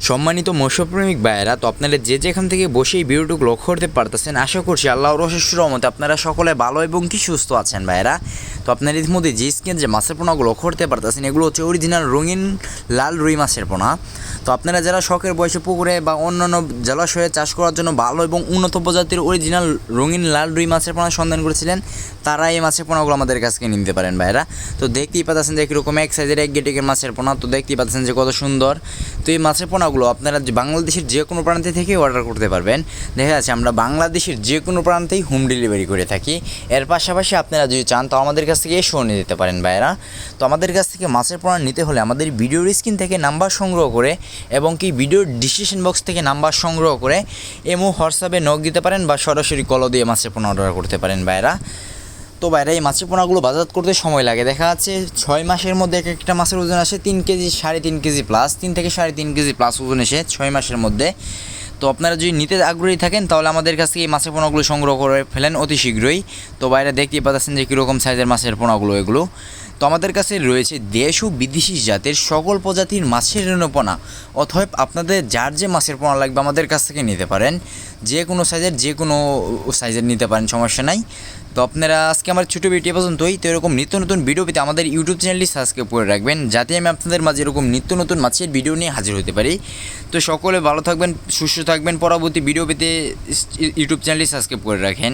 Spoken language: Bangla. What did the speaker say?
সম্মানিত মৎস্যপ্রেমিক ভাইয়েরা, তো আপনারা যে যেখান থেকে বসে এই ভিডিওটুকু লক্ষ্য করতে পারতেছেন, আশা করছি আল্লাহর অশেষ রহমতে আপনারা সকলে ভালো এবং কি সুস্থ আছেন ভাইয়েরা। তো আপনারা ইতিমধ্যে যে স্ক্রিনে যে মাছের পোনাগুলো লক্ষ্য করতে পারতেছেন, এগুলো হচ্ছে অরিজিনাল রঙিন লাল রুই মাছের পোনা। তো আপনারা যারা শখের বয়সে পুকুরে বা অন্যান্য জলাশয়ে চাষ করার জন্য ভালো এবং উন্নত প্রজাতির অরিজিনাল রঙিন লাল রুই মাছের পোনা সন্ধান করেছিলেন, তারা এই মাছের পোনাগুলো আমাদের কাছ থেকে নিতে পারেন ভাইয়েরা। তো দেখতেই পাচ্ছেন যে কীরকম এক সাইজের এক গেটিকের মাছের পোনা, তো দেখতেই পাচ্ছেন যে কত সুন্দর। তো এই মাছের পোনাগুলো আপনারা বাংলাদেশের যে কোনো প্রান্তে থেকে অর্ডার করতে পারবেন। দেখা যাচ্ছে আমরা বাংলাদেশের যে কোনো প্রান্তেই হোম ডেলিভারি করে থাকি। এর পাশাপাশি আপনারা যদি চান তো আমাদের কাছ থেকে এসেও নিয়ে যেতে পারেন ভাইয়েরা। তো আমাদের কাছ থেকে মাছের পোনা নিতে হলে আমাদের ভিডিওর স্ক্রিন থেকে নাম্বার সংগ্রহ করে এবং কি ভিডিওর ডিসক্রিপশন বক্স থেকে নাম্বার সংগ্রহ করে এমো হোয়াটসঅ্যাপে নক দিতে পারেন বা সরাসরি কলও দিয়ে মাছের পোনা অর্ডার করতে পারেন ভাইয়েরা। তো বাইরে এই মাছের পোনাগুলো বাজার করতে সময় লাগে, দেখা যাচ্ছে 6 মাসের মধ্যে এক একটা মাছের ওজন আসে 3 কেজি 3.5 কেজি প্লাস, 3 থেকে 3.5 কেজি প্লাস ওজন এসে 6 মাসের মধ্যে। তো আপনারা যদি নিতে আগ্রহী থাকেন তাহলে আমাদের কাছ থেকে এই মাছের পোনাগুলো সংগ্রহ করে ফেলেন অতি শীঘ্রই। তো বাইরে দেখতেই পাচ্ছেন যে কীরকম সাইজের মাছের পোনাগুলো এগুলো। তো আমাদের কাছে রয়েছে দেশ ও বিদেশি জাতের সকল প্রজাতির মাছের পোনা। অতএব আপনাদের যার যে মাছের পোনা লাগবে আমাদের কাছ থেকে নিতে পারেন, যে কোনো সাইজের নিতে পারেন, সমস্যা নাই। তো আপনারা আজকে আমার ছোটো ভিডিও পর্যন্তই। তো এরকম নিত্য নতুন ভিডিও পেতে আমাদের ইউটিউব চ্যানেলটি সাবস্ক্রাইব করে রাখবেন, যাতে আমি আপনাদের মাঝে এরকম নিত্য নতুন মাছের ভিডিও নিয়ে হাজির হতে পারি। তো সকলে ভালো থাকবেন, সুস্থ থাকবেন। পরবর্তী ভিডিও পেতে ইউটিউব চ্যানেলটি সাবস্ক্রাইব করে রাখেন।